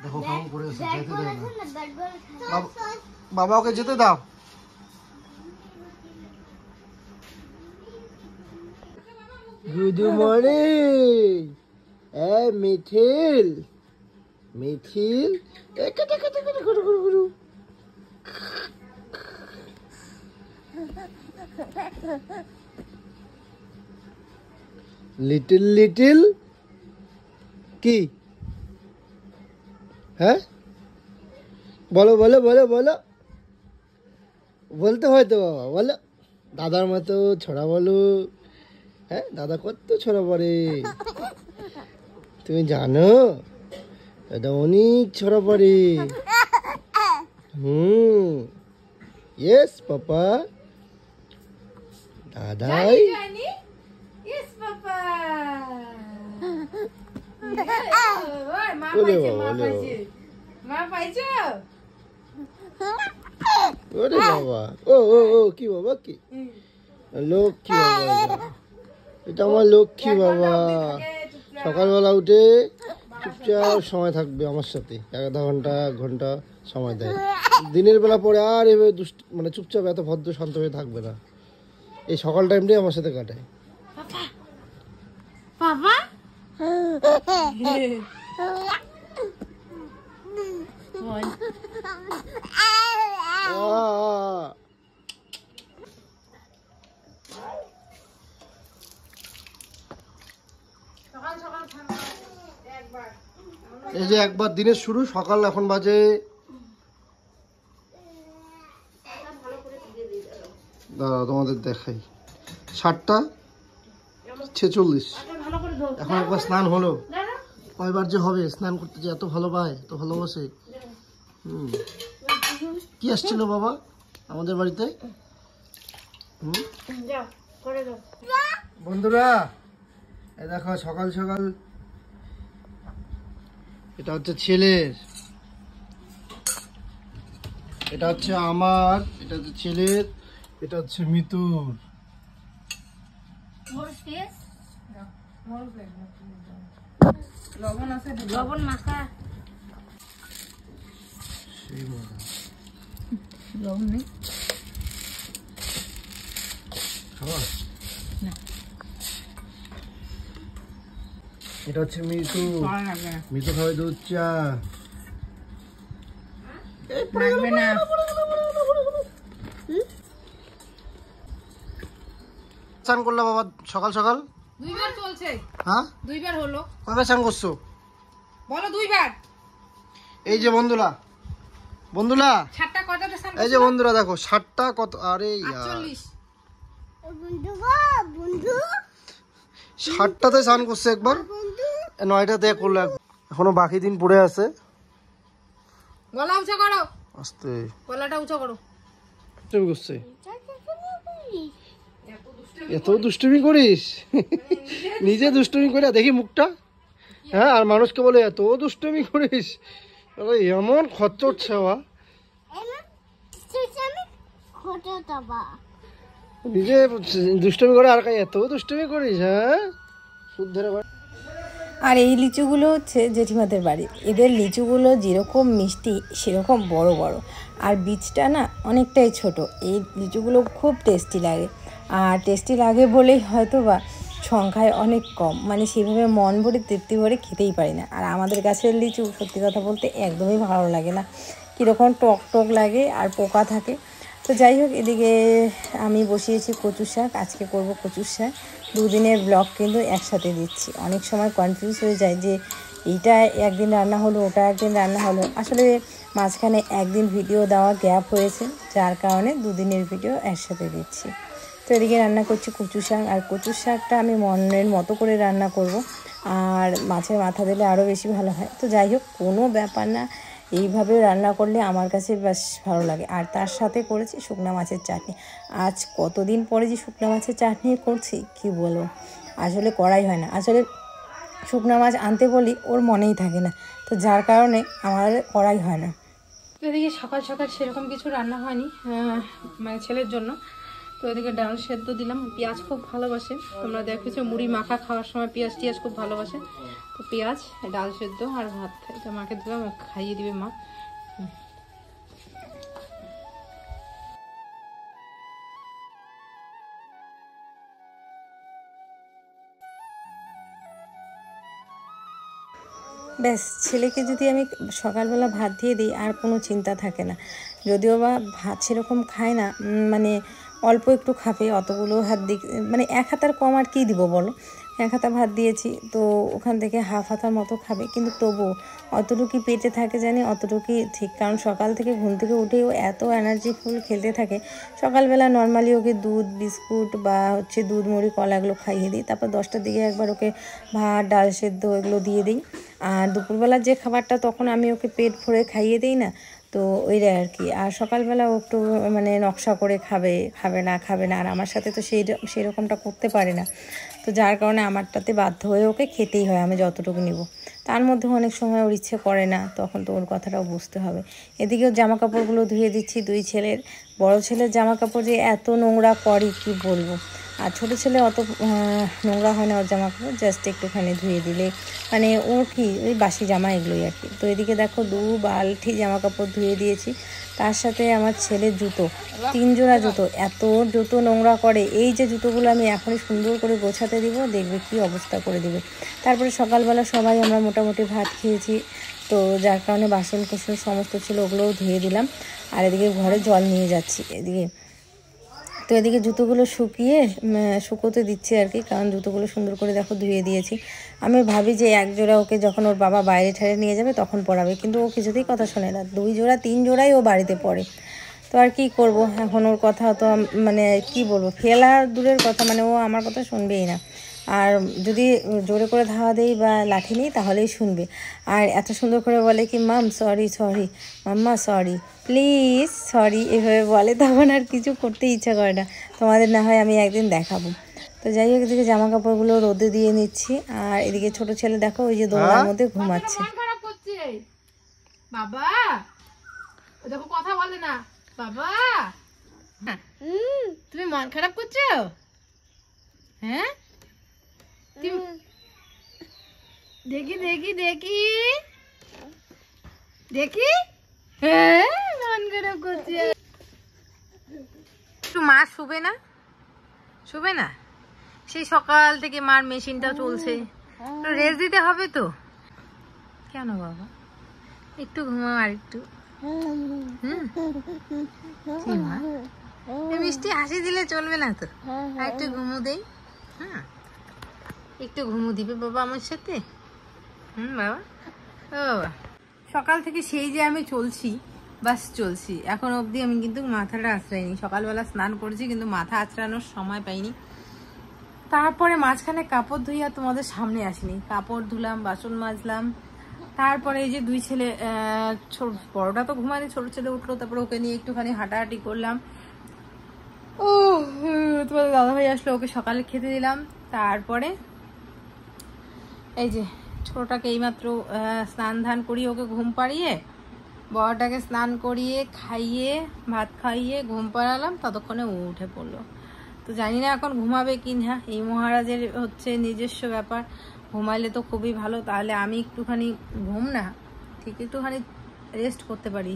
দেখো কেমন করে আছে, যেতে দেয় না। বাবা ওকে যেতে দাও। Good morning. মিঠিল মিঠিল লিটল লিটল কি? হ্যাঁ বলো বলো বলো বলো, বলতে হয় তো বাবা, বলো। দাদার মতো ছড়া বলো। হ্যাঁ দাদা কত ছড়া পড়ে তুমি জানো? দাদা অনেক ছড়া পড়ে। ইয়েস পাপা। দাদাই ওরে বাবা, ওরে বাবা, ও ও ও কি বাবা, কি লক্ষ্মী বাবা, এটা আমার লক্ষ্মী বাবা। সকালবেলা উঠে চুপচাপ সময় থাকবে আমার সাথে, 1/2 ঘন্টা সময় দেয়। দিনের বেলা পরে আর এভাবে মানে চুপচাপ এত ভদ্র শান্ত হয়ে থাকবে না। এই সকাল টাইমটাই আমার সাথে কাটায়। বাবা এই যে একবার দিনের শুরু সকাল, এখন বাজে দাঁড়াও তোমাদের দেখাই 7:46। এখন একবার স্নান হলো, কয়বার যে হবে স্নান করতে, যে এত ভালো পায়, এত ভালোবাসে। কি আসছিল বাবা আমাদের বাড়িতে? বন্ধুরা এই দেখো সকাল সকাল, এটা হচ্ছে ছেলের, এটা হচ্ছে আমার, এটা হচ্ছে ছেলের, এটা হচ্ছে মিতুর। লবণ মাখা লবণ নেই। এটা হচ্ছে মিতু, মিতু খাবে দুধ চা। চান করলা বাবা সকাল সকাল? 2বার চলছে। হ্যাঁ 2বার হলো। কয়বার চান করছো বলো? 2বার। এই যে বন্ধুরা, বন্ধুরা 7টা কটাতে স্নান? এই যে বন্ধুরা দেখো 7টা কত, আরে 48 বন্ধু বন্ধু 7টাতে স্নান করছে একবার, 9টাতে করলো। এখনো বাকি দিন পড়ে আছে। গলা উঁচা করো, আস্তে গলাটা উঁচা করো। তুমি করছে এত দুষ্টুমি করিস? নিজে দুষ্টুমি করে দেখি মুখটা। হ্যাঁ আর মানুষকে বলে এত দুষ্টুমি করিস, এমন খচ্চর ছেওয়া। নিজে দুষ্টুমি করে আর এত দুষ্টুমি করিস? হ্যাঁ শুদ্ধের। আর এই লিচুগুলো হচ্ছে জেঠিমাদের বাড়ির। এদের লিচুগুলো যেরকম মিষ্টি সেরকম বড় বড়, আর বীজটা না অনেকটাই ছোট। এই লিচুগুলো খুব টেস্টি লাগে, আর টেস্টি লাগে বলেই হয়তো বা সংখ্যায় অনেক কম, মানে সেভাবে মন ভরে তৃপ্তি ভরে খেতেই পারি না। আর আমাদের গাছের লিচু সত্যি কথা বলতে একদমই ভালো লাগে না, কীরকম টক টক লাগে আর পোকা থাকে। তো যাই হোক, এদিকে আমি বসিয়েছি কচু শাক। আজকে করব কচুর শাক। 2 দিনের ব্লগ কিন্তু একসাথে দিচ্ছি। অনেক সময় কনফিউজ হয়ে যায় যে এইটা একদিন রান্না হলো, ওটা একদিন রান্না হলো। আসলে মাঝখানে একদিন ভিডিও দেওয়া গ্যাপ হয়েছে, যার কারণে 2 দিনের ভিডিও একসাথে দিচ্ছি। তো এদিকে রান্না করছি কচু শাক, আর কচুর শাকটা আমি মনের মতো করে রান্না করব, আর মাছের মাথা দিলে আরও বেশি ভালো হয়। তো যাই হোক, কোনো ব্যাপার না, এইভাবে রান্না করলে আমার কাছে বেশ ভালো লাগে। আর তার সাথে করেছি শুকনা মাছের চাটনি। আজ কতদিন পরে যে শুকনা মাছের চাটনি করছি কি বলবো, আসলে করাই হয় না। আসলে শুকনা মাছ আনতে বলি ওর মনেই থাকে না, তো যার কারণে আমার করাই হয় না। এদিকে সকাল সকাল সেরকম কিছু রান্না হয়নি, মানে ছেলের জন্য। তো এদিকে ডাল সেদ্ধ দিলাম। পেঁয়াজ খুব ভালোবাসে, তোমরা দেখেছো মুড়ি মাখা খাওয়ার সময় পেঁয়াজ টিয়াজ খুব ভালোবাসে। তো পেঁয়াজ, ডাল সেদ্ধ আর ভাত, এটা মাকে দিলাম, খাইয়ে দিবে মা। ব্যাস, ছেলেকে যদি আমি সকালবেলা ভাত দিয়ে দিই আর কোনো চিন্তা থাকে না। যদিও বা ভাত সেরকম খায় না, মানে অল্প একটু খাবে, অতগুলো হাত দিক মানে 1 হাতার কম আর কী দিব বলো। 1 হাতা ভাত দিয়েছি, তো ওখান থেকে হাফ হাতার মতো খাবে, কিন্তু তবুও অতটুকুই পেটে থাকে জানি, অতটুকুই ঠিক। কারণ সকাল থেকে ঘুম থেকে উঠেও এত এনার্জিফুল খেলতে থাকে। সকালবেলা নর্মালি ওকে দুধ, বিস্কুট বা হচ্ছে দুধ, মুড়ি, কলা এগুলো খাইয়ে দিই। তারপর 10টার দিকে একবার ওকে ভাত, ডাল সেদ্ধ এগুলো দিয়ে দিই। আর দুপুরবেলার যে খাবারটা তখন আমি ওকে পেট ভরে খাইয়ে দিই না, তো ওইটাই আর কি। আর সকালবেলা ও একটু মানে নকশা করে খাবে না। আর আমার সাথে তো সেরকমটা করতে পারে না, তো যার কারণে আমারটাতে বাধ্য হয়ে ওকে খেতেই হয় আমি যতটুকু নিব। তার মধ্যে অনেক সময় ওর ইচ্ছে করে না, তখন তো ওর কথাটাও বুঝতে হবে। এদিকেও জামা কাপড়গুলো ধুয়ে দিচ্ছি 2 ছেলের। বড় ছেলের জামা কাপড় যে এত নোংরা করে কি বলবো, আর ছোটো ছেলে অত নোংরা হয় না ওর জামা কাপড়, জাস্ট একটুখানি ধুয়ে দিলে মানে ওর কি ওই বাসি জামা এগুলোই আর কি। তো এদিকে দেখো 2 বালতি জামা কাপড় ধুয়ে দিয়েছি, তার সাথে আমার ছেলের জুতো, 3 জোড়া জুতো, এত জুতো নোংরা করে। এই যে জুতোগুলো আমি এখনই সুন্দর করে গোছাতে দিব, দেখবে কি অবস্থা করে দিবে। তারপরে সকালবেলা সবাই আমরা মোটামুটি ভাত খেয়েছি, তো যার কারণে বাসন কুসন সমস্ত ছিল ওগুলোও ধুয়ে দিলাম। আর এদিকে ঘরে জল নিয়ে যাচ্ছি এদিকে। তো এদিকে জুতোগুলো শুকোতে দিচ্ছি আর কি, কারণ জুতোগুলো সুন্দর করে দেখো ধুয়ে দিয়েছি। আমি ভাবি যে 1 জোড়া ওকে যখন ওর বাবা বাইরে ঠাড়ে নিয়ে যাবে তখন পরাবে, কিন্তু ও কিছুতেই কথা শোনে না। 2 জোড়া 3 জোড়াই ও বাড়িতে পড়ে। তো আর কি করব এখন, ওর কথা তো মানে কি বলবো, ফেলা দূরের কথা, মানে ও আমার কথা শুনবেই না। আর যদি জোরে করে ধাওয়া দেই বা লাঠি নিই তাহলেই শুনবে। আর এত সুন্দর করে বলে কি mum sorry, mumma sorry, please sorry, এভাবে বলে, তখন আর কিছু করতে ইচ্ছা করে না। তোমাদের না হয় আমি একদিন দেখাবো। তো যাই হোক, এদিকে জামা কাপড়গুলো রোদে দিয়ে নিচ্ছি। আর এদিকে ছোট ছেলে দেখো ওই যে দোলনার মধ্যে ঘুমাচ্ছে। মন খারাপ করছে বাবা, ও দেখো কথা বলে না বাবা। তুমি মন খারাপ করছো? হ্যাঁ, দেখি দেখি দেখি দেখি, হ্যাঁ মন খারাপ করছে। একটু মা শুবে না, সেই সকাল থেকে মার মেশিনটা চলছে, রেস্ট দিতে হবে তো। কেন বাবা, একটু ঘুমাও আর একটু। মা মিষ্টি হাসি দিলে চলবে না তো, আর একটু ঘুমো দেই। হ্যাঁ, একটু ঘুমো দিবে বাবা আমার সাথে। বাবা, ও বাবা, সকাল থেকে সেই যে আমি চলছি, এখন অবধি আমি কিন্তু মাথাটা আঁচড়াইনি। সকালবেলা স্নান করেছি কিন্তু মাথা আঁচড়ানোর সময় পাইনি। তারপরে মাঝখানে কাপড় ধুইয়া তোমাদের সামনে আসিনি, কাপড় ধুলাম, বাসন মাজলাম। তারপরে এই যে 2 ছেলে, বড়টা তো ঘুমায়নি, ছোট ছেলে উঠলো, তারপরে ওকে নিয়ে একটুখানি হাঁটাহাঁটি করলাম। তোমাদের দাদাভাই আসলো, ওকে সকালে খেতে দিলাম। তারপরে এই যে ছোটটাকে এইমাত্র স্নান ধান করিয়ে ওকে ঘুম পাড়িয়ে, বড়টাকে স্নান করিয়ে খাইয়ে ভাত খাইয়ে ঘুম পাড়ালাম, ততক্ষণে ও উঠে পড়লো। তো জানি না এখন ঘুমাবে কি না, এই মহারাজের হচ্ছে নিজস্ব ব্যাপার। ঘুমাইলে তো খুবই ভালো, তাহলে আমি একটুখানি ঠিক একটুখানি রেস্ট করতে পারি।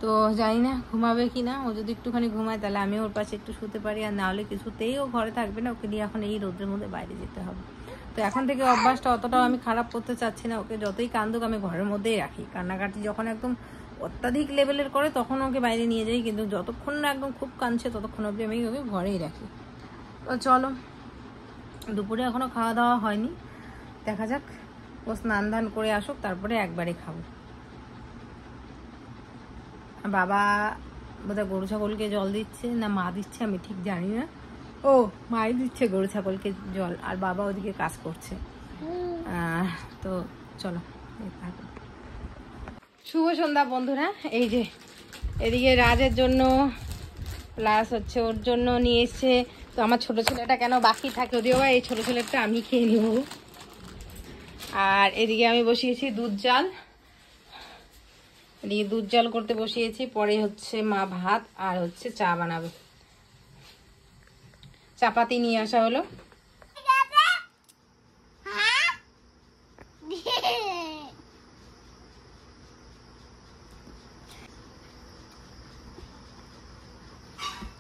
তো জানি না ঘুমাবে কি না, ও যদি একটুখানি ঘুমায় তাহলে আমি ওর পাশে একটু শুতে পারি, আর না হলে কিছুতেই ও ঘরে থাকবে না। ওকে নিয়ে এখন এই রোদের মধ্যে বাইরে যেতে হবে। তো এখন থেকে অভ্যাসটা অতটাও আমি খারাপ করতে চাচ্ছি না। ওকে যতই কান্দুক আমি ঘরের মধ্যেই রাখি। কান্নাকাটি যখন একদম অত্যাধিক লেভেলের করে তখন ওকে বাইরে নিয়ে যাই, কিন্তু যতক্ষণ না একদম খুব কাঁদছে ততক্ষণ অবধি আমি ওকে ঘরেই রাখি। তো চলো, দুপুরে এখনো খাওয়া দাওয়া হয়নি, দেখা যাক ও স্নান ধান করে আসুক, তারপরে একবারে খাবো। বাবা বোধহয় গরু ছাগলকে জল দিচ্ছে, না মা দিচ্ছে আমি ঠিক জানি না। ও মাই দিচ্ছে গরু ছাগলকে জল, আর বাবা ওদিকে কাজ করছে। তো চলো, শুভ সন্ধ্যা বন্ধুরা। এই যে এদিকে রাজের জন্য প্লাস হচ্ছে ওর জন্য নিয়ে এসছে। তো আমার ছোট ছেলেটা কেন বাকি থাকে, যদিও বা এই ছোট ছেলেটা আমি খেয়ে নিব। আর এদিকে আমি বসিয়েছি দুধ জাল, এদিকে দুধ জাল করতে বসিয়েছি। পরে হচ্ছে মা ভাত আর হচ্ছে চা বানাবে। চাপাতি নিয়ে আসা হলো।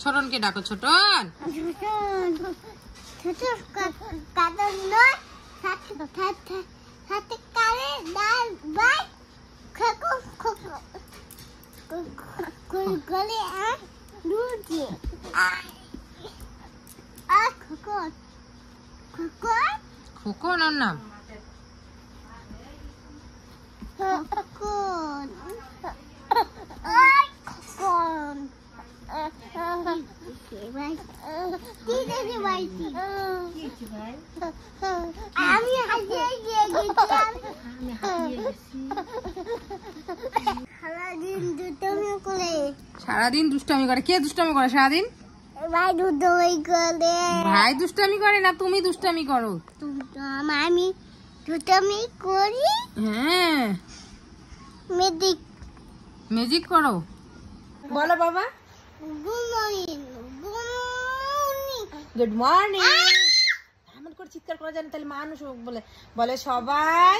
ছোটনকে ডাকো, ছোটন। খোকন ওর নাম। সারাদিন দুষ্টামি করে। কে দুষ্টামি করে সারাদিন? ভাই দুধই করে। ভাই দুষ্টামি করে না, তুমি দুষ্টামি করো। আমি দুষ্টামি করি। হ্যাঁ, মেজিক ম্যাজিক করো। বলো বাবা। Good morning. এমন করে চিৎকার করা যায় না, তাহলে মানুষ বলে বলে সবাই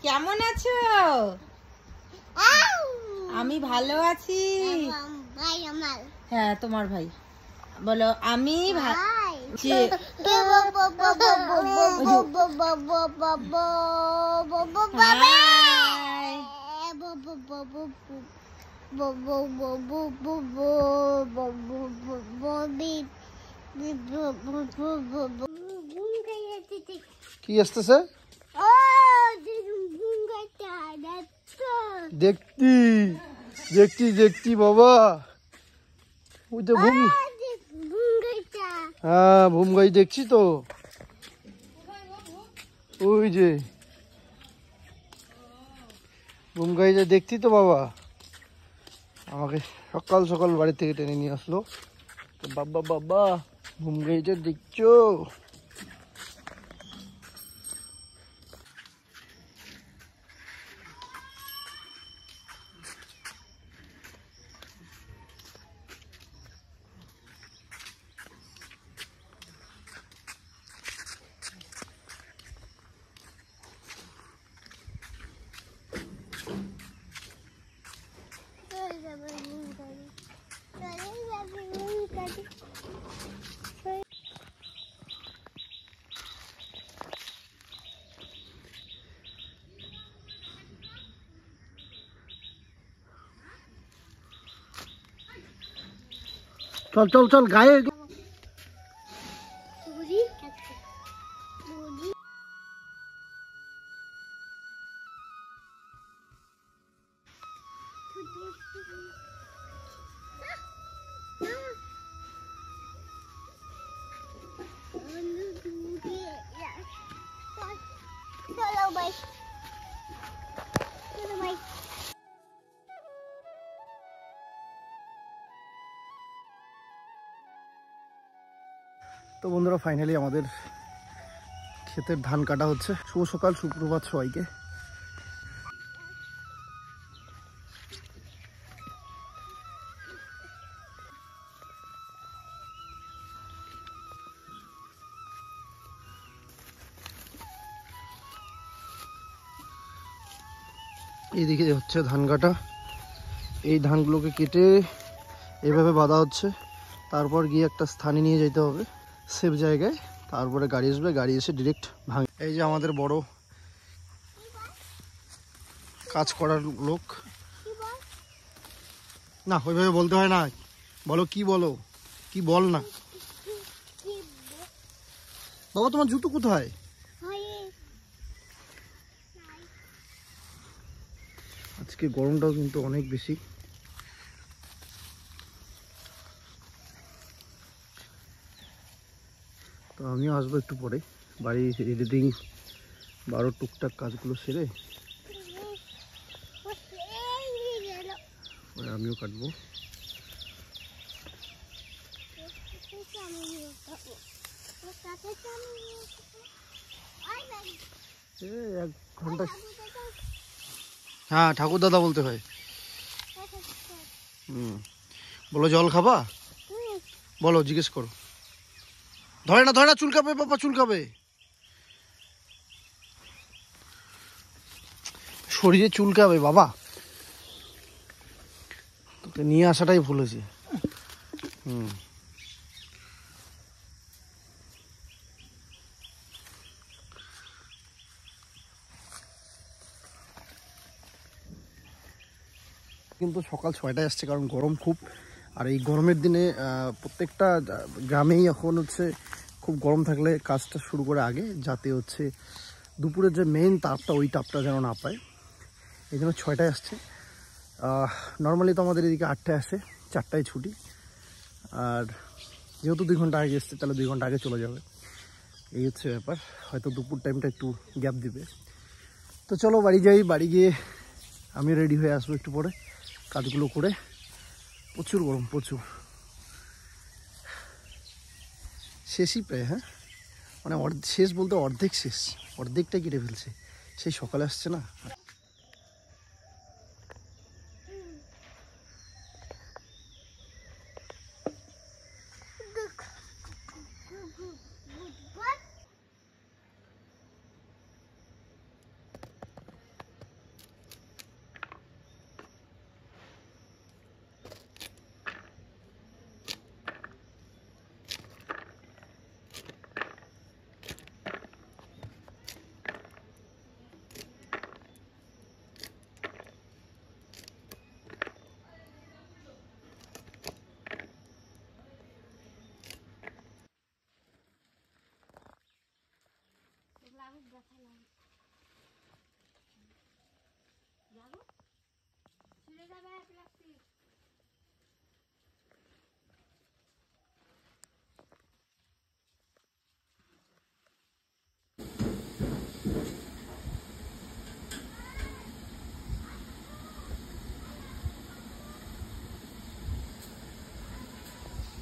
কেমন আছো? আমি ভালো আছি। ভাই আমার। হ্যাঁ, তোমার ভাই। বলো আমি ভাই কি আসতেছে? দেখতি দেখতি দেখতি বাবা, ওই তো ভুম। হ্যাঁ, ভুম গাই দেখছি তো, ওই যে ভুম গাইটা দেখছি তো বাবা। আমাকে সকাল সকাল বাড়ি থেকে টেনে নিয়ে আসলো। বাবা বাবা, ভুম গাইটা দেখছো? চল চল চল গায়ে। চলো ভাই, চলো ভাই। তো বন্ধুরা, ফাইনালি আমাদের ক্ষেতের ধান কাটা হচ্ছে। শুভ সকাল, সুপ্রভাত সবাইকে। এইদিকে হচ্ছে ধান কাটা। এই ধানগুলোকে কেটে এভাবে বাঁধা হচ্ছে, তারপর গিয়ে একটা স্থানে নিয়ে যেতে হবে সেফ জায়গায়। তারপরে গাড়ি আসবে, গাড়ি এসে ডিরেক্ট ভাঙে। এই যে আমাদের বড় কাজ করার লোক। না, ওইভাবে বলতে হয় না। বলো কি, বলো কি, বল না বাবা। তোমার জুতো কোথায়? আজকে গরমটাও কিন্তু অনেক বেশি। তো আমিও আসবো একটু পরে, বাড়ি এডিটিং বারো টুকটাক কাজগুলো সেরে পরে আমিও কাটবো। এক ঘন্টা। হ্যাঁ, ঠাকুর দাদা বলতে হয়। বলো জল খাবা? বলো, জিজ্ঞেস করো। ধরে না চুলকাবে বাবা, চুলকাবে। শরীরে চুলকাবে বাবা, তোকে নিয়ে আসাটাই ভুল হয়েছে। কিন্তু সকাল 6টায় আসছে, কারণ গরম খুব। আর এই গরমের দিনে প্রত্যেকটা গ্রামেই এখন হচ্ছে খুব গরম থাকলে কাজটা শুরু করে আগে, যাতে হচ্ছে দুপুরের যে মেইন তাপটা, ওই তাপটা যেন না পায়, এই জন্য 6টায় আসছে। নর্মালি তো আমাদের এদিকে 8টায় আসে, 4টায় ছুটি। আর যেহেতু 2 ঘন্টা আগে এসছে, তাহলে 2 ঘন্টা আগে চলে যাবে, এই হচ্ছে ব্যাপার। হয়তো দুপুর টাইমটা একটু গ্যাপ দিবে। তো চলো বাড়ি যাই, বাড়ি গিয়ে আমি রেডি হয়ে আসবো একটু পরে, কাজগুলো করে। প্রচুর গরম, প্রচুর। শেষই প্রায়, হ্যাঁ মানে শেষ বলতে অর্ধেক শেষ, অর্ধেকটাই কেটে ফেলছে, সেই সকালে আসছে না।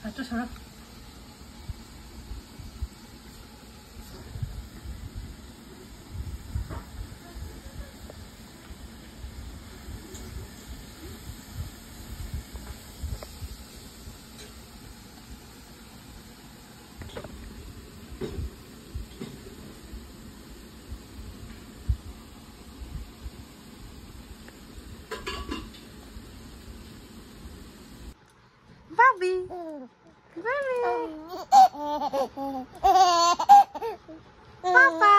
আচ্ছা সরা Bobby. Papa.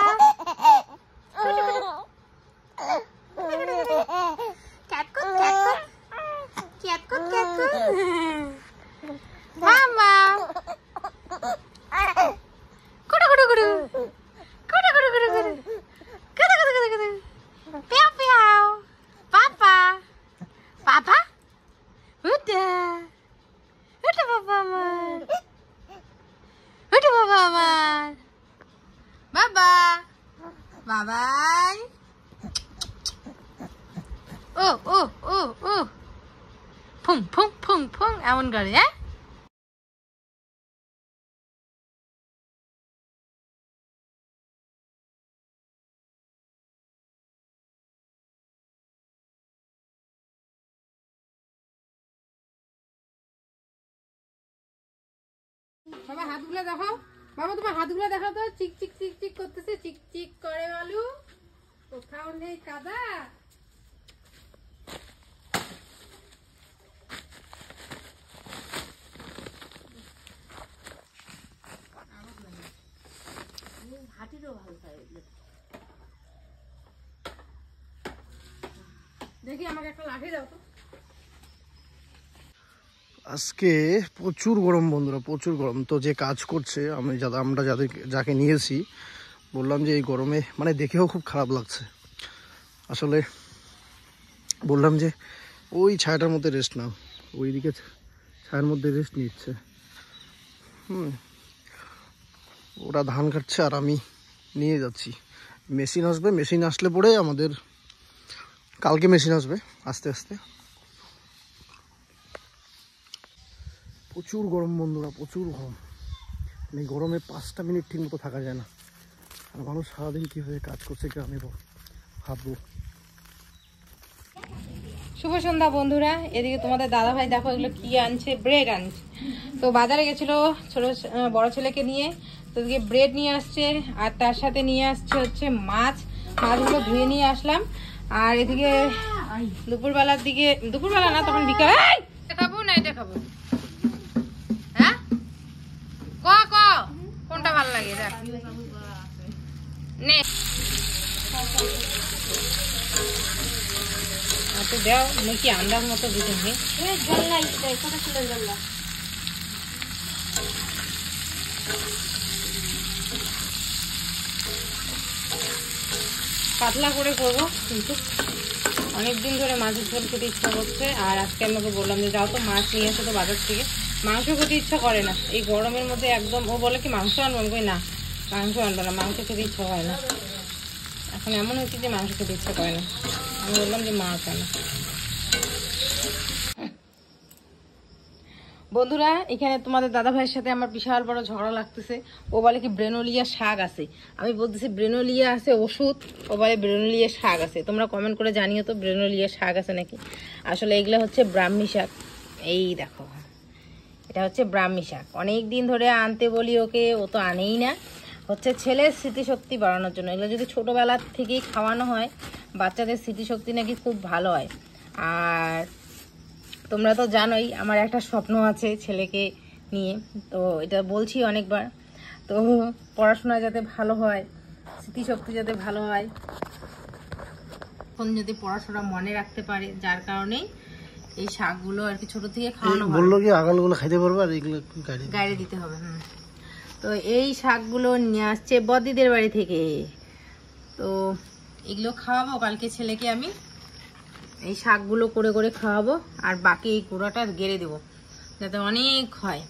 Cat. Mama. Kudu. Piau. Papa. Udah Papa আমার, Papa আমার, বাবাই। ও ফুং এমন করে, হ্যাঁ। বাবা হাতগুলো দেখাও, বাবা তোমার হাতগুলো দেখাও তো। চিক করতেছে, চিক করে বালু, কোথাও নেই কাদা। দেখি আমাকে একটা লাঠি দাও তো। আজকে প্রচুর গরম বন্ধুরা, প্রচুর গরম। তো যে কাজ করছে, আমরা যাকে নিয়েছি, বললাম যে এই গরমে মানে দেখেও খুব খারাপ লাগছে। আসলে বললাম যে ওই ছায়াটার মধ্যে রেস্ট নাও, ওইদিকে ছায়ার মধ্যে রেস্ট নিচ্ছে। ওরা ধান কাটছে আর আমি নিয়ে যাচ্ছি। মেশিন আসবে, মেশিন আসলে পরে আমাদের কালকে মেশিন আসবে আস্তে আস্তে। প্রচুর গরম বন্ধুরা, প্রচুর গরম। এই গরমে 5টা মিনিট ঠিক মতো থাকা যায় না। আর মানুষ সারাদিন কীভাবে কাজ করছে গ্রামে ভাববো। শুভ সন্ধ্যা বন্ধুরা। এদিকে তোমাদের দাদা ভাই দেখো এগুলো কি আনছে, ব্রেড আনছে। তো বাজারে গেছিলো বড় ছেলেকে নিয়ে, তো এদিকে ব্রেড নিয়ে আসছে আর তার সাথে নিয়ে আসছে হচ্ছে মাছ। মাছগুলো ধুয়ে নিয়ে আসলাম। আর এদিকে দুপুরবেলার দিকে, দুপুরবেলা না তখন বিকাল, এটা খাবো না এটা খাবো, হ্যাঁ ক ক কোনটা ভালো লাগে দেখ নে তো দাও নাকি আন্দাজ মতো দিতে নেই। পাতলা করে করবো, কিন্তু অনেকদিন ধরে মাছের ঝোল খেতে ইচ্ছা করছে। আর আজকে আমাকে বললাম যে যাও তো মাছ নিয়ে আসো তো বাজার থেকে, মাংস খেতে ইচ্ছা করে না এই গরমের মধ্যে একদম। ও বলে কি মাংস আনবো, আমি কই না মাংস আনবো না, মাংস খেতে ইচ্ছা হয় না। এখন এমন হচ্ছে যে মাংস খেতে ইচ্ছা করে না, আমি বললাম যে মাছ আনো। বন্ধুরা এখানে তোমাদের দাদা ভাইয়ের সাথে আমার বিশাল বড় ঝগড়া লাগতেছে। ও বলে কি ব্রেনোলিয়া শাক আছে, আমি বলতেছি ব্রেনোলিয়া আছে ওষুধ, ও বলে ব্রেনোলিয়া শাক আছে। তোমরা কমেন্ট করে জানিও তো ব্রেনোলিয়া শাক আছে নাকি। আসলে এগুলো হচ্ছে ব্রাহ্মী শাক। এই দেখো এটা হচ্ছে ব্রাহ্মী শাক। অনেক দিন ধরে আনতে বলি ওকে, ও তো আনেই না। হচ্ছে ছেলের স্মৃতিশক্তি বাড়ানোর জন্য। এগুলো যদি ছোটোবেলা থেকেই খাওয়ানো হয় বাচ্চাদের স্মৃতিশক্তি নাকি খুব ভালো হয়। আর তোমরা তো জানোই আমার একটা স্বপ্ন আছে ছেলেকে নিয়ে, তো এটা বলছি অনেকবার। তো পড়াশোনা যাতে ভালো হয়, স্মৃতিশক্তি যাতে ভালো হয়, এখন যদি পড়াশোনা মনে রাখতে পারে, যার কারণে এই শাকগুলো আর কি ছোট থেকে খাওয়ানো হয়। বললো কি আগালগুলো খাইতে পারবে আর এগুলো গাড়ি দিতে হবে। তো এই শাকগুলো নিয়ে আসছে বদিদের বাড়ি থেকে। তো এগুলো খাওয়াবো কালকে ছেলেকে আমি, এই শাকগুলো করে করে খাওয়াবো। আর বাকি এই গুঁড়াটা গেড়ে দেবো যাতে অনেক হয়।